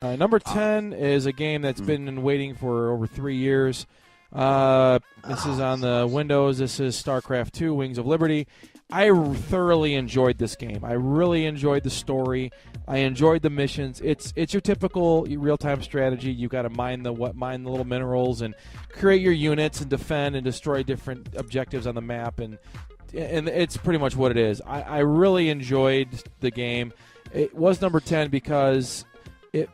Number 10 is a game that's been waiting for over 3 years. This is on the Windows. This is StarCraft 2, Wings of Liberty. I thoroughly enjoyed this game. I really enjoyed the story. I enjoyed the missions. It's your typical real-time strategy. You got to mine the little minerals and create your units and defend and destroy different objectives on the map, and it's pretty much what it is. I really enjoyed the game. It was number 10 because it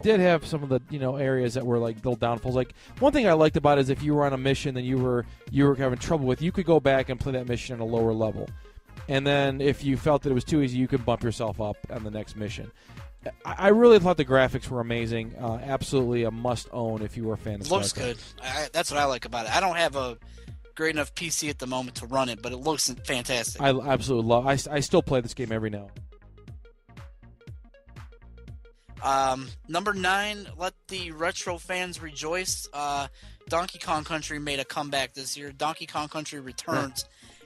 did have some of the areas that were like little downfalls. Like, one thing I liked about it is if you were on a mission that you were having trouble with, you could go back and play that mission at a lower level, and then if you felt that it was too easy, you could bump yourself up on the next mission. I really thought the graphics were amazing. Absolutely a must-own if you were a fan of StarCraft. Looks good. That's what I like about it. I don't have a great enough PC at the moment to run it, but it looks fantastic. I absolutely love. I still play this game every now. Number 9, let the retro fans rejoice. Donkey Kong Country made a comeback this year. Donkey Kong Country returns.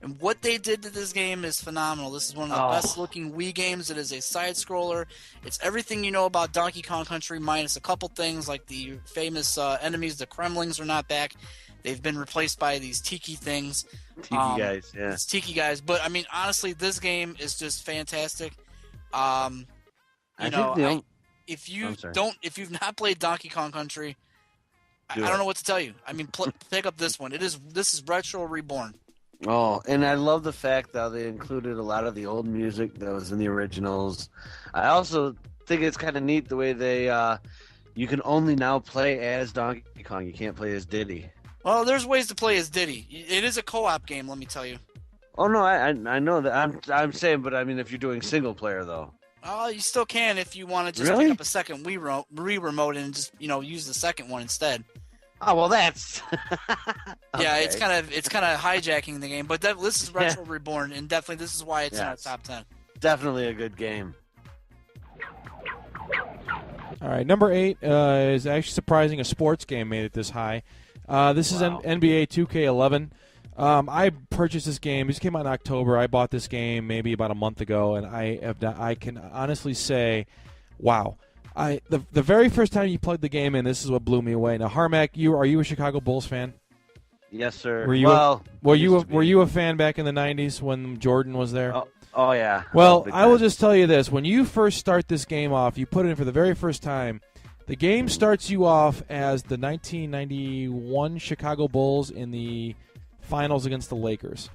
And what they did to this game is phenomenal. This is one of the best-looking Wii games. It is a side-scroller. It's everything you know about Donkey Kong Country, minus a couple things like the famous enemies. The Kremlings are not back. They've been replaced by these tiki things. Tiki guys, yeah. It's tiki guys. But, I mean, honestly, this game is just fantastic. If you've not played Donkey Kong Country, I don't know what to tell you. I mean, pick up this one. This is Retro Reborn. Oh, and I love the fact that they included a lot of the old music that was in the originals. I also think it's kind of neat the way they you can only now play as Donkey Kong. You can't play as Diddy. Well, there's ways to play as Diddy. It is a co-op game, let me tell you. Oh no, I know that. I'm saying, but I mean, if you're doing single player though. Oh, you still can if you want to just pick up a second Wii remote and just use the second one instead. Oh well, that's yeah. It's kind of hijacking the game, but this is Retro Reborn, and definitely this is why it's in our top 10. Definitely a good game. All right, number 8 is actually surprising. A sports game made it this high. This is NBA 2K11. I purchased this game. This came out in October. I bought this game maybe about a month ago, and I can honestly say, wow. The very first time you plugged the game in, this is what blew me away. Now, Harmac, are you a Chicago Bulls fan? Yes, sir. Were you a fan back in the 90s when Jordan was there? Oh yeah. Well, I will just tell you this. When you first start this game off, you put it in for the very first time, the game starts you off as the 1991 Chicago Bulls in the finals against the Lakers.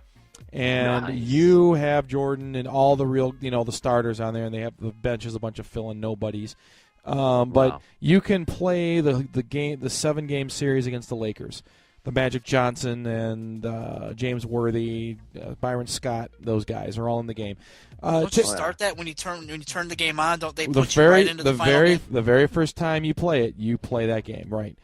And you have Jordan and all the real, the starters on there, and they have the benches, a bunch of fill-in nobodies. But you can play the 7-game series against the Lakers. The Magic Johnson and James Worthy, Byron Scott, those guys are all in the game. Don't you start that when you turn the game on? Don't they put you right into the final game? The very first time you play it, you play that game, right?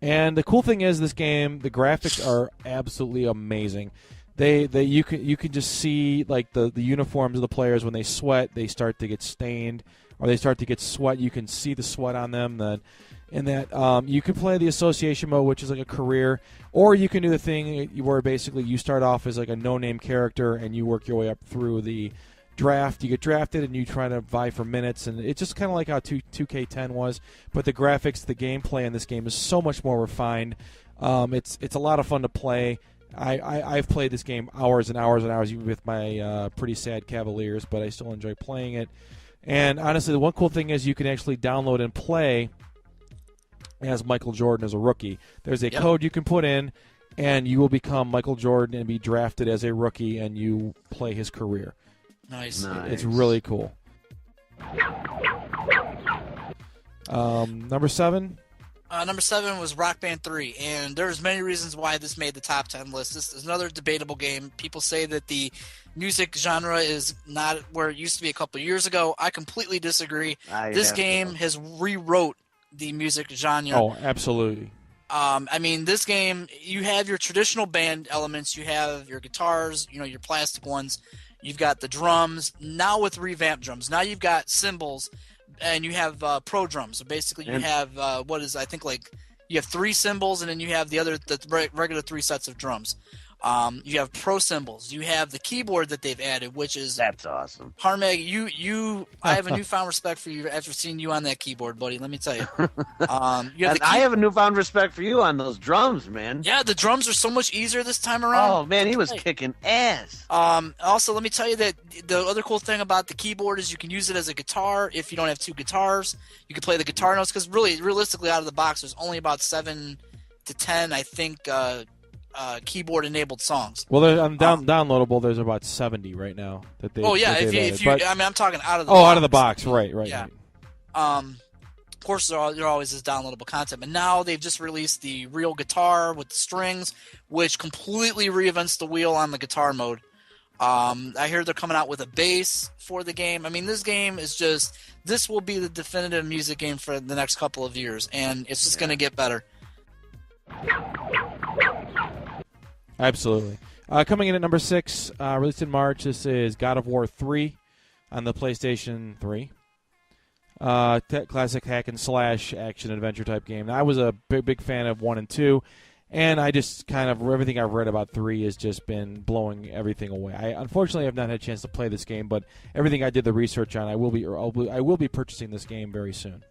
And the cool thing is, this game, the graphics are absolutely amazing. You can just see like the uniforms of the players when they sweat, they start to get stained, or they start to get sweat. You can see the sweat on them. You can play the association mode, which is like a career, or you can do the thing where basically you start off as like a no-name character and you work your way up through the draft. You get drafted and you try to vie for minutes, and it's just kind of like how 2K10 was. But the graphics, the gameplay in this game is so much more refined. It's a lot of fun to play. I've played this game hours and hours and hours with my pretty sad Cavaliers, but I still enjoy playing it. And honestly, the one cool thing is you can actually download and play as Michael Jordan as a rookie. There's a code you can put in, and you will become Michael Jordan and be drafted as a rookie, and you play his career. Nice. It's really cool. Number 7? Number 7 was Rock Band 3, and there's many reasons why this made the top 10 list. This is another debatable game. People say that the music genre is not where it used to be a couple years ago. I completely disagree. This game has rewrote the music genre. Oh, absolutely. I mean, this game, you have your traditional band elements. You have your guitars, your plastic ones. You've got the drums. Now with revamped drums. Now you've got cymbals. And you have pro drums. So basically, you have you have 3 cymbals, and then you have the regular 3 sets of drums. You have pro cymbals. You have the keyboard that they've added, which is That's awesome. Harmeg. I have a newfound respect for you after seeing you on that keyboard, buddy. Let me tell you. I have a newfound respect for you on those drums, man. Yeah, the drums are so much easier this time around. Oh man, he was kicking ass. Also, let me tell you that the other cool thing about the keyboard is you can use it as a guitar. If you don't have two guitars, you can play the guitar notes, because really, realistically, out of the box, there's only about 7 to 10, I think, keyboard-enabled songs. Well, on downloadable, there's about 70 right now that they. Oh yeah, if you, but, I mean, I'm talking out of the. box. Out of the box, right. Yeah. Right. Of course, there always is downloadable content, but now they've just released the real guitar with the strings, which completely reinvents the wheel on the guitar mode. I hear they're coming out with a bass for the game. I mean, this game is this will be the definitive music game for the next couple of years, and it's just going to get better. Absolutely. Coming in at number 6, released in March, this is God of War 3 on the PlayStation 3. Classic hack and slash action adventure type game. Now, I was a big fan of 1 and 2, and I just kind of, everything I've read about 3 has just been blowing everything away. I unfortunately have not had a chance to play this game, but everything I did the research on, I will be purchasing this game very soon.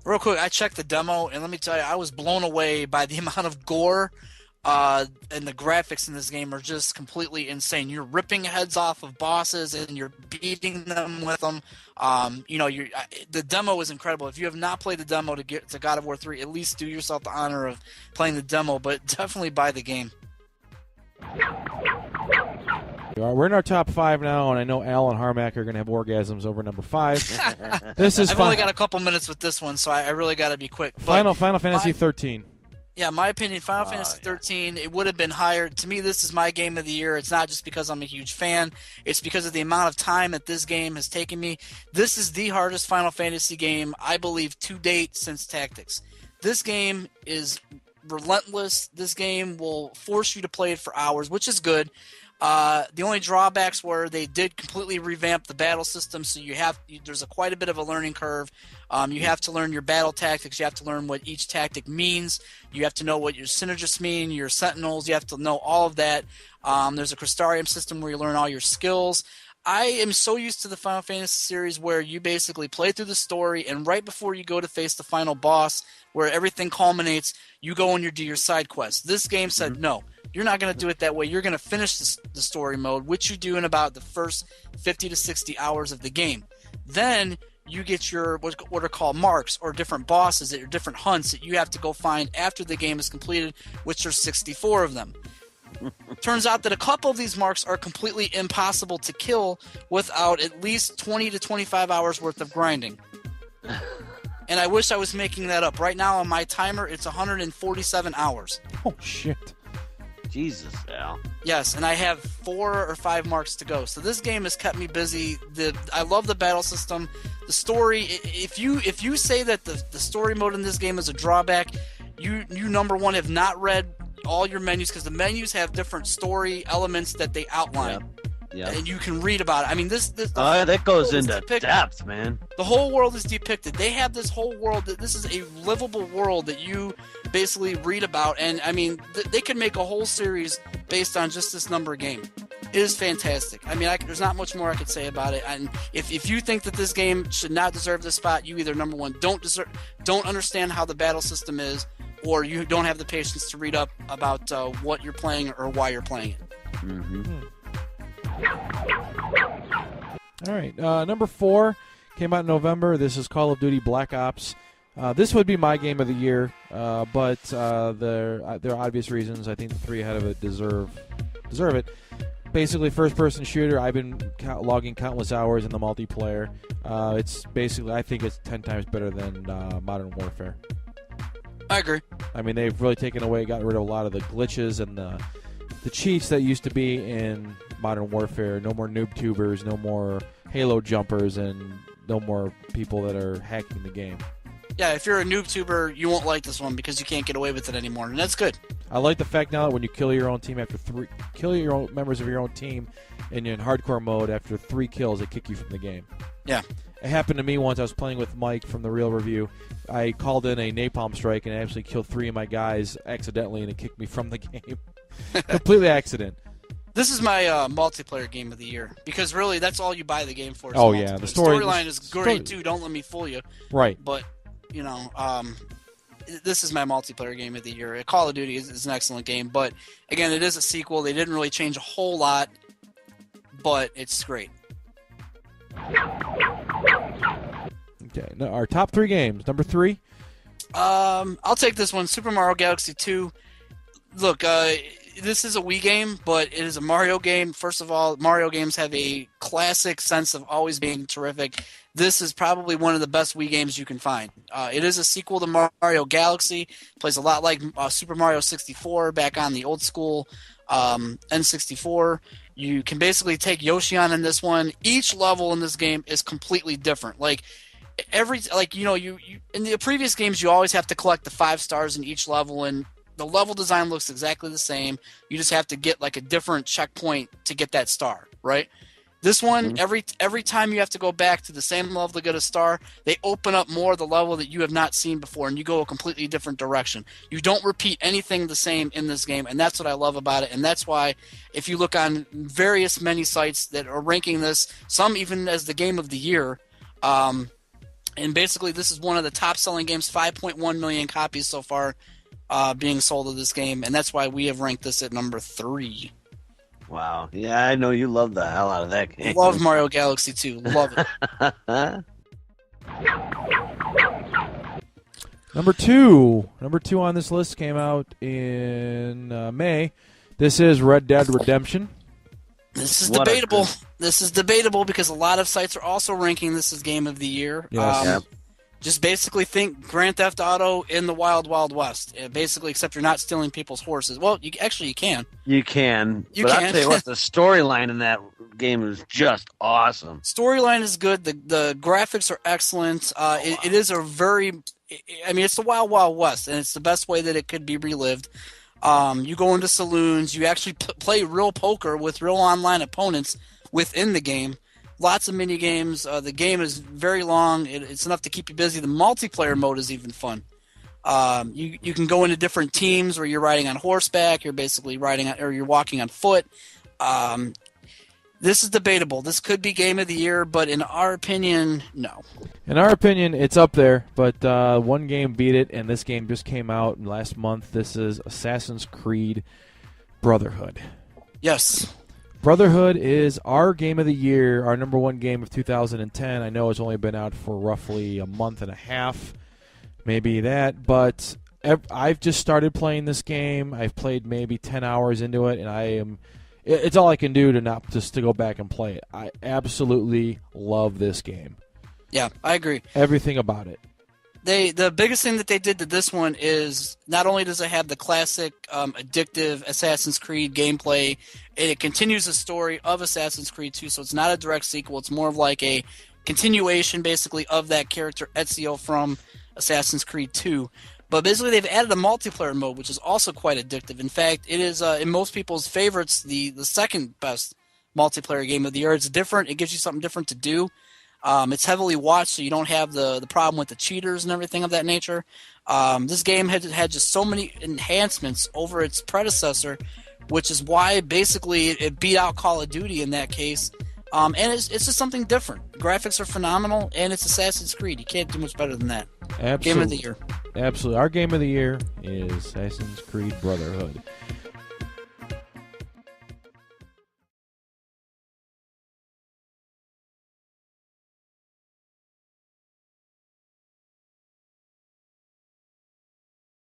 Real quick, I checked the demo, and let me tell you, I was blown away by the amount of gore. And the graphics in this game are just completely insane. You're ripping heads off of bosses and you're beating them with them. The demo is incredible. If you have not played the demo to get to God of War 3, at least do yourself the honor of playing the demo, but definitely buy the game. We're in our top 5 now, and I know Al and Harmack are going to have orgasms over number 5. This is I've only got a couple minutes with this one, so I really got to be quick. Final Fantasy 13. Yeah, my opinion, Final Fantasy 13, it would have been higher. To me, this is my game of the year. It's not just because I'm a huge fan. It's because of the amount of time that this game has taken me. This is the hardest Final Fantasy game, I believe, to date since Tactics. This game is relentless. This game will force you to play it for hours, which is good. The only drawbacks were they did completely revamp the battle system, so there's quite a bit of a learning curve. You have to learn your battle tactics. You have to learn what each tactic means. You have to know what your synergists mean, your sentinels. You have to know all of that. There's a Crystarium system where you learn all your skills. I am so used to the Final Fantasy series where you basically play through the story, and right before you go to face the final boss, where everything culminates, you go and you do your side quests. This game said, no, you're not going to do it that way. You're going to finish the story mode, which you do in about the first 50 to 60 hours of the game. Then you get your what are called marks, or different bosses or different hunts that you have to go find after the game is completed, which are 64 of them. Turns out that a couple of these marks are completely impossible to kill without at least 20 to 25 hours worth of grinding. And I wish I was making that up. Right now on my timer, it's 147 hours. Oh, shit. Jesus, Al. Yes, and I have 4 or 5 marks to go. So this game has kept me busy. I love the battle system. The story, if you say that the story mode in this game is a drawback, you number one have not read all your menus, because the menus have different story elements that they outline. Yep. And you can read about it. I mean, that goes into depth, man. The whole world is depicted. They have this whole world. This is a livable world that you basically read about. And, I mean, they could make a whole series based on just this number game. It is fantastic. I mean, there's not much more I could say about it. And if you think that this game should not deserve this spot, you either, number one, don't understand how the battle system is, or you don't have the patience to read up about what you're playing or why you're playing it. Mm-hmm. All right, number 4 came out in November. This is Call of Duty Black Ops. This would be my game of the year, but there are obvious reasons. I think the 3 ahead of it deserve it. Basically, first-person shooter. I've been logging countless hours in the multiplayer. It's basically, I think it's 10 times better than Modern Warfare. I agree. I mean, they've really gotten rid of a lot of the glitches and the cheats that used to be in Modern Warfare. No more noob tubers, no more Halo jumpers, and no more people that are hacking the game. Yeah, if you're a noob tuber, you won't like this one because you can't get away with it anymore, and that's good. I like the fact now that when you kill your own team kill your own members of your own team in hardcore mode after 3 kills, they kick you from the game. Yeah. It happened to me once. I was playing with Mike from The Real Review. I called in a napalm strike and I actually killed 3 of my guys accidentally, and it kicked me from the game. Completely accident. This is my multiplayer game of the year because really that's all you buy the game for. Oh yeah, the storyline is great too. Don't let me fool you. Right. But you know, this is my multiplayer game of the year. Call of Duty is an excellent game, but again, it is a sequel. They didn't really change a whole lot, but it's great. Okay, now our top 3 games. Number 3. I'll take this one. Super Mario Galaxy 2. Look, this is a Wii game, but it is a Mario game. First of all, Mario games have a classic sense of always being terrific. This is probably one of the best Wii games you can find. It is a sequel to Mario Galaxy. Plays a lot like Super Mario 64 back on the old school N64. You can basically take Yoshi on in this one. Each level in this game is completely different. Like you in the previous games, you always have to collect the 5 stars in each level, and the level design looks exactly the same. You just have to get like a different checkpoint to get that star, right? This one, every time you have to go back to the same level to get a star, they open up more of the level that you have not seen before, and you go a completely different direction. You don't repeat anything the same in this game, and that's what I love about it. And that's why, if you look on various many sites that are ranking this, some even as the game of the year, and basically this is one of the top-selling games, 5.1 million copies so far being sold of this game, and that's why we have ranked this at number 3. Wow. Yeah, I know you love the hell out of that game. Love Mario Galaxy 2. Love it. Number two on this list came out in May. This is Red Dead Redemption. This is debatable. This is debatable because a lot of sites are also ranking this as Game of the Year. Yes. Just basically think Grand Theft Auto in the Wild Wild West. Basically, except you're not stealing people's horses. Well, you can. You can. You but can. I'll tell you what, the storyline in that game is just awesome. Storyline is good. The graphics are excellent. It is a very... I mean, it's the Wild Wild West, and it's the best way that it could be relived. You go into saloons. You actually play real poker with real online opponents within the game. Lots of mini games. The game is very long. It's enough to keep you busy. The multiplayer mode is even fun. You can go into different teams where you're riding on horseback. You're basically you're walking on foot. This is debatable. This could be Game of the Year, but in our opinion, no. In our opinion, it's up there, but one game beat it, and this game just came out last month. This is Assassin's Creed Brotherhood. Yes. Brotherhood is our game of the year, our number 1 game of 2010. I know it's only been out for roughly a month and a half, maybe that, but I've just started playing this game. I've played maybe 10 hours into it, and it's all I can do to go back and play it. I absolutely love this game. Yeah, I agree. Everything about it. The biggest thing that they did to this one is not only does it have the classic addictive Assassin's Creed gameplay, it continues the story of Assassin's Creed 2, so it's not a direct sequel. It's more of like a continuation, basically, of that character Ezio from Assassin's Creed 2. But basically, they've added a multiplayer mode, which is also quite addictive. In fact, it is, in most people's favorites, the second best multiplayer game of the year. It's different. It gives you something different to do. It's heavily watched, so you don't have the problem with the cheaters and everything of that nature. This game had just so many enhancements over its predecessor, which is why basically it beat out Call of Duty in that case. And it's just something different. The graphics are phenomenal, and it's Assassin's Creed. You can't do much better than that. Absolutely. Game of the year. Absolutely. Our game of the year is Assassin's Creed Brotherhood.